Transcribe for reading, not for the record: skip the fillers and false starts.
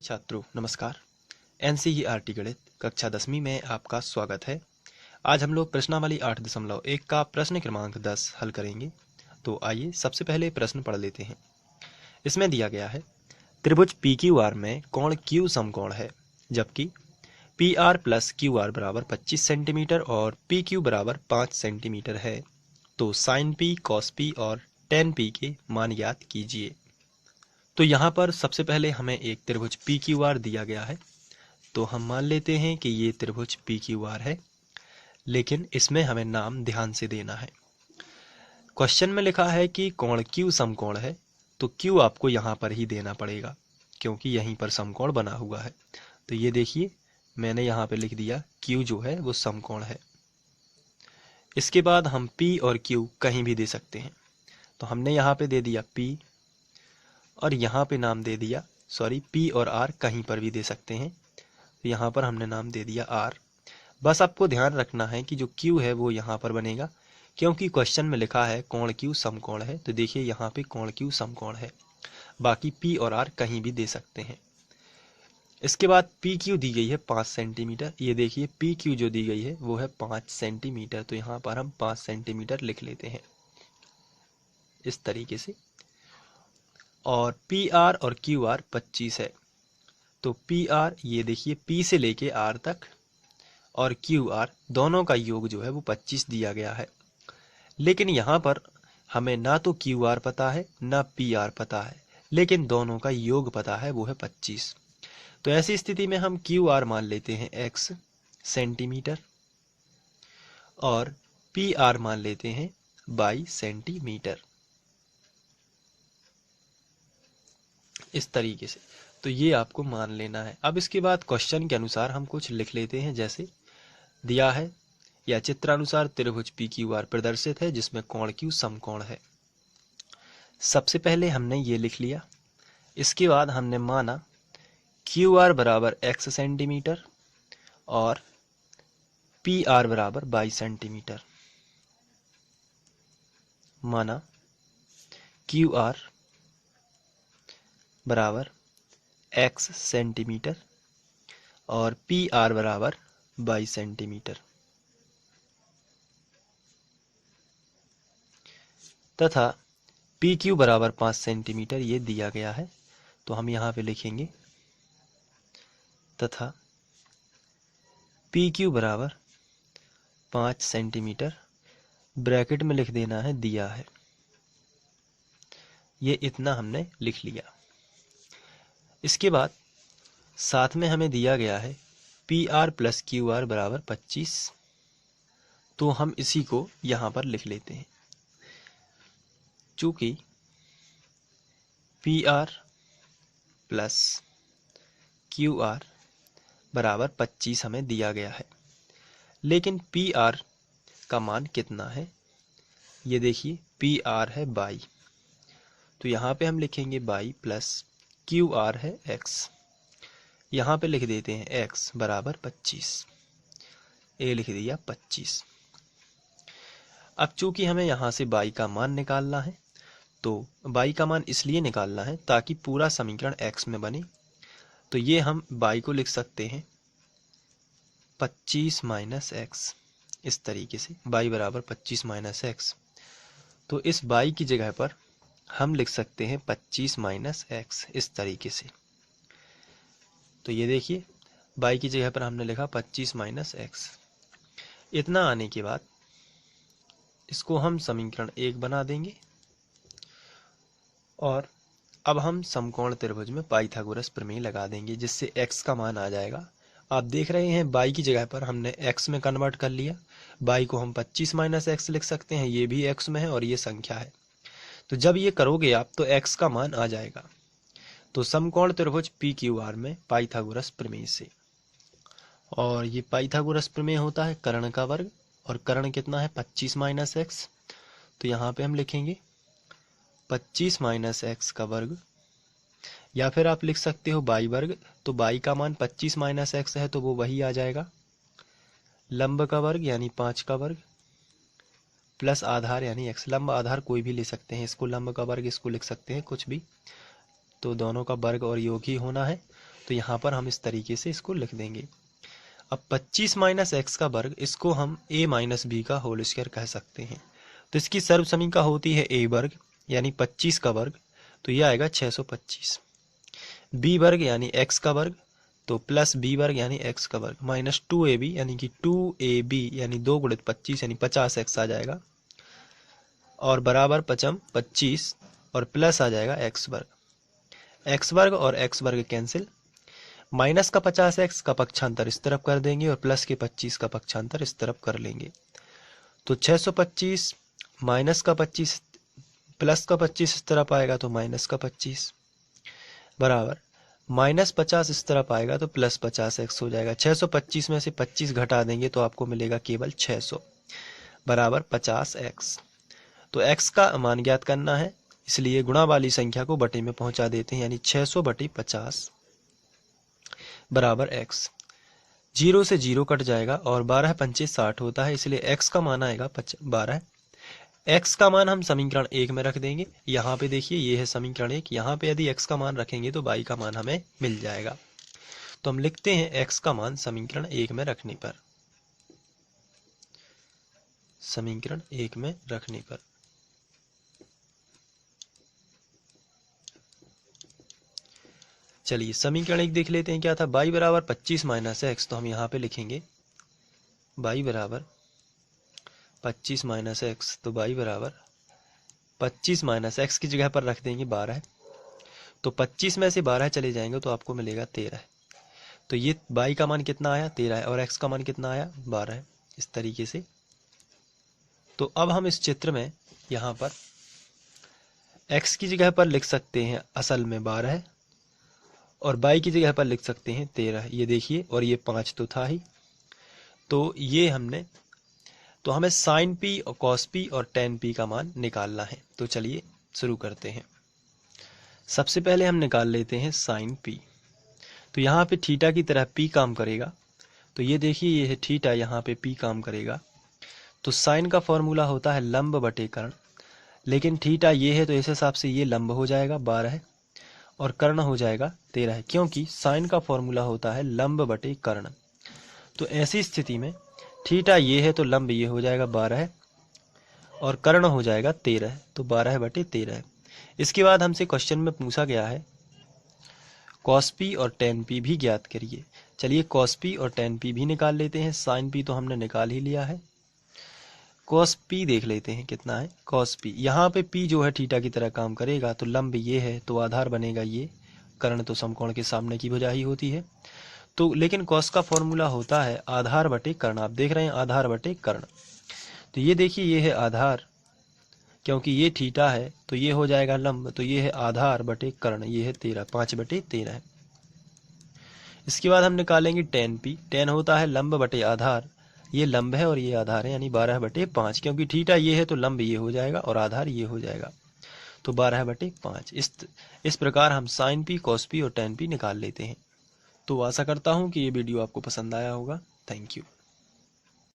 छात्रों नमस्कार। एनसीईआरटी गणित कक्षा 10वीं में आपका स्वागत है। आज हम लोग प्रश्नावली 8.1 का प्रश्न क्रमांक 10 हल करेंगे। तो आइए सबसे पहले प्रश्न पढ़ लेते हैं। इसमें दिया गया है त्रिभुज PQR में कोण Q समकोण है, जबकि PR प्लस QR बराबर 25 सेंटीमीटर और PQ बराबर 5 सेंटीमीटर है। तो साइन P, कॉस P और टेन P के मान ज्ञात कीजिए। तो यहाँ पर सबसे पहले हमें एक त्रिभुज PQR दिया गया है, तो हम मान लेते हैं कि ये त्रिभुज PQR है, लेकिन इसमें हमें नाम ध्यान से देना है। क्वेश्चन में लिखा है कि कोण Q समकोण है, तो Q आपको यहाँ पर ही देना पड़ेगा क्योंकि यहीं पर समकोण बना हुआ है। तो ये देखिए मैंने यहाँ पे लिख दिया Q जो है वो समकोण है। इसके बाद हम P और Q कहीं भी दे सकते हैं, तो हमने यहाँ पे दे दिया P और यहाँ पे नाम दे दिया P और R कहीं पर भी दे सकते हैं। तो यहाँ पर हमने नाम दे दिया R। बस आपको ध्यान रखना है कि जो Q है वो यहाँ पर बनेगा क्योंकि क्वेश्चन में लिखा है कोण Q समकोण है। तो देखिए यहाँ पे कोण Q समकोण है, बाकी P और R कहीं भी दे सकते हैं। इसके बाद PQ दी गई है 5 सेंटीमीटर। ये देखिए PQ जो दी गई है वो है 5 सेंटीमीटर। तो यहाँ पर हम 5 सेंटीमीटर लिख लेते हैं इस तरीके से। और PR और QR 25 है, तो PR ये देखिए P से लेके R तक और QR दोनों का योग जो है वो 25 दिया गया है। लेकिन यहाँ पर हमें ना तो QR पता है ना PR पता है, लेकिन दोनों का योग पता है वो है 25। तो ऐसी स्थिति में हम QR मान लेते हैं x सेंटीमीटर और PR मान लेते हैं 22 सेंटीमीटर, इस तरीके से। तो ये आपको मान लेना है। अब इसके बाद क्वेश्चन के अनुसार हम कुछ लिख लेते हैं, जैसे दिया है या चित्रानुसार त्रिभुज PQR प्रदर्शित है जिसमें कोण Q समकोण है। सबसे पहले हमने ये लिख लिया। इसके बाद हमने माना QR बराबर x सेंटीमीटर और PR बराबर 22 सेंटीमीटर। माना QR बराबर x सेंटीमीटर और PR बराबर 22 सेंटीमीटर तथा PQ बराबर 5 सेंटीमीटर ये दिया गया है। तो हम यहाँ पे लिखेंगे तथा PQ बराबर 5 सेंटीमीटर ब्रैकेट में लिख देना है दिया है। ये इतना हमने लिख लिया। इसके बाद साथ में हमें दिया गया है PR प्लस QR बराबर 25। तो हम इसी को यहाँ पर लिख लेते हैं। चूँकि PR प्लस QR बराबर 25 हमें दिया गया है, लेकिन PR का मान कितना है ये देखिए, PR है 22। तो यहाँ पे हम लिखेंगे 22 प्लस QR है x। यहाँ पे लिख देते हैं x बराबर 25। ए लिख दिया 25। अब चूंकि हमें यहाँ से 22 का मान निकालना है, तो 22 का मान इसलिए निकालना है ताकि पूरा समीकरण x में बने। तो ये हम 22 को लिख सकते हैं 25 माइनस एक्स, इस तरीके से y बराबर 25 माइनस एक्स। तो इस 22 की जगह पर हम लिख सकते हैं 25 माइनस एक्स, इस तरीके से। तो ये देखिए 22 की जगह पर हमने लिखा 25 माइनस एक्स। इतना आने के बाद इसको हम समीकरण 1 बना देंगे और अब हम समकोण त्रिभुज में पाइथागोरस प्रमेय लगा देंगे, जिससे x का मान आ जाएगा। आप देख रहे हैं 22 की जगह पर हमने x में कन्वर्ट कर लिया। 22 को हम 25 माइनस एक्स लिख सकते हैं, ये भी x में है और ये संख्या है। तो जब ये करोगे आप तो x का मान आ जाएगा। तो समकोण त्रिभुज PQR में पाइथागोरस प्रमेय से, और ये पाइथागोरस प्रमेय होता है कर्ण का वर्ग, और कर्ण कितना है 25 माइनस एक्स। तो यहाँ पे हम लिखेंगे 25 माइनस एक्स का वर्ग, या फिर आप लिख सकते हो y वर्ग। तो y का मान 25 माइनस एक्स है तो वो वही आ जाएगा, लंब का वर्ग यानी 5 का वर्ग प्लस आधार यानी x। लंब आधार कोई भी ले सकते हैं, इसको लंब का वर्ग इसको लिख सकते हैं कुछ भी, तो दोनों का वर्ग और योग ही होना है। तो यहाँ पर हम इस तरीके से इसको लिख देंगे। अब 25 माइनस एक्स का वर्ग, इसको हम a माइनस बी का होल स्क्वायर कह सकते हैं। तो इसकी सर्व समीका होती है a वर्ग यानी 25 का वर्ग, तो यह आएगा 625। b वर्ग यानी x का वर्ग, तो प्लस b वर्ग यानी x का वर्ग माइनस 2ab यानी कि 2ab यानी 2 गुणित 25 यानी 50x आ जाएगा, और बराबर 25 और प्लस आ जाएगा x वर्ग। x वर्ग और x वर्ग कैंसिल, माइनस का 50x का पक्षांतर इस तरफ कर देंगे और प्लस के 25 का पक्षांतर इस तरफ कर लेंगे। तो 625 माइनस का 25 प्लस का 25 इस तरफ आएगा तो माइनस का 25 बराबर माइनस 50 इस तरफ आएगा तो प्लस 50x हो जाएगा। 625 में से 25 घटा देंगे तो आपको मिलेगा केवल 600 बराबर 50x। तो x का मान ज्ञात करना है, इसलिए गुणा वाली संख्या को बटे में पहुंचा देते हैं, यानी 600 बटे 50 बराबर x। 0 से 0 कट जाएगा और 12 पंचे 60 होता है, इसलिए x का मान आएगा 12। x का मान हम समीकरण 1 में रख देंगे। यहाँ पे देखिए ये है समीकरण 1, यहाँ पे यदि x का मान रखेंगे तो y का मान हमें मिल जाएगा। तो हम लिखते हैं x का मान समीकरण 1 में रखने पर, समीकरण 1 में रखने पर चलिए समीकरण 1 देख लेते हैं क्या था। y बराबर 25 माइनस एक्स, तो हम यहाँ पे लिखेंगे y बराबर 25 माइनस एक्स, तो y बराबर 25 माइनस एक्स की जगह पर रख देंगे 12, तो 25 में से 12 चले जाएंगे तो आपको मिलेगा 13। तो ये y का मान कितना आया 13 है और x का मान कितना आया 12 है, इस तरीके से। तो अब हम इस चित्र में यहाँ पर x की जगह पर लिख सकते हैं असल में 12 और y की जगह पर लिख सकते हैं 13, ये देखिए, और ये 5 तो था ही। तो ये हमने, तो हमें साइन p और कॉस p और टेन p का मान निकालना है। तो चलिए शुरू करते हैं। सबसे पहले हम निकाल लेते हैं साइन p। तो यहाँ पे थीटा की तरह p काम करेगा, तो ये देखिए ये है थीटा, यहाँ पे p काम करेगा। तो साइन का फॉर्मूला होता है लंब बटे कर्ण, लेकिन थीटा ये है तो इस हिसाब से ये लंब हो जाएगा 12 और कर्ण हो जाएगा 13, क्योंकि साइन का फॉर्मूला होता है लंब बटे कर्ण। तो ऐसी स्थिति में थीटा ये है तो लंब ये हो जाएगा 12 और कर्ण हो जाएगा 13, तो 12 बटे 13। इसके बाद हमसे क्वेश्चन में पूछा गया है कॉस p और टेन p भी ज्ञात करिए। चलिए कॉस p और टेन p भी निकाल लेते हैं। साइन p तो हमने निकाल ही लिया है, कॉस p देख लेते हैं कितना है कॉस p। यहाँ पे p जो है थीटा की तरह काम करेगा, तो लंब ये है तो आधार बनेगा ये, कर्ण तो समकोण के सामने की भुजा ही होती है। तो लेकिन कॉस का फॉर्मूला होता है आधार बटे कर्ण, आप देख रहे हैं आधार बटे कर्ण। तो ये देखिए ये है आधार, क्योंकि ये थीटा है तो ये हो जाएगा लंब, तो ये है आधार बटे कर्ण, ये है 13, 5 बटे 13। इसके बाद हम निकालेंगे टेन p। टेन होता है लंब बटे आधार, ये लंब है और ये आधार है, यानी 12 बटे 5, क्योंकि थीटा ये है तो लंब ये हो जाएगा और आधार ये हो जाएगा, तो 12 बटे 5। इस प्रकार हम साइन p, कॉस p और टेन p निकाल लेते हैं। तो आशा करता हूँ कि ये वीडियो आपको पसंद आया होगा। Thank you.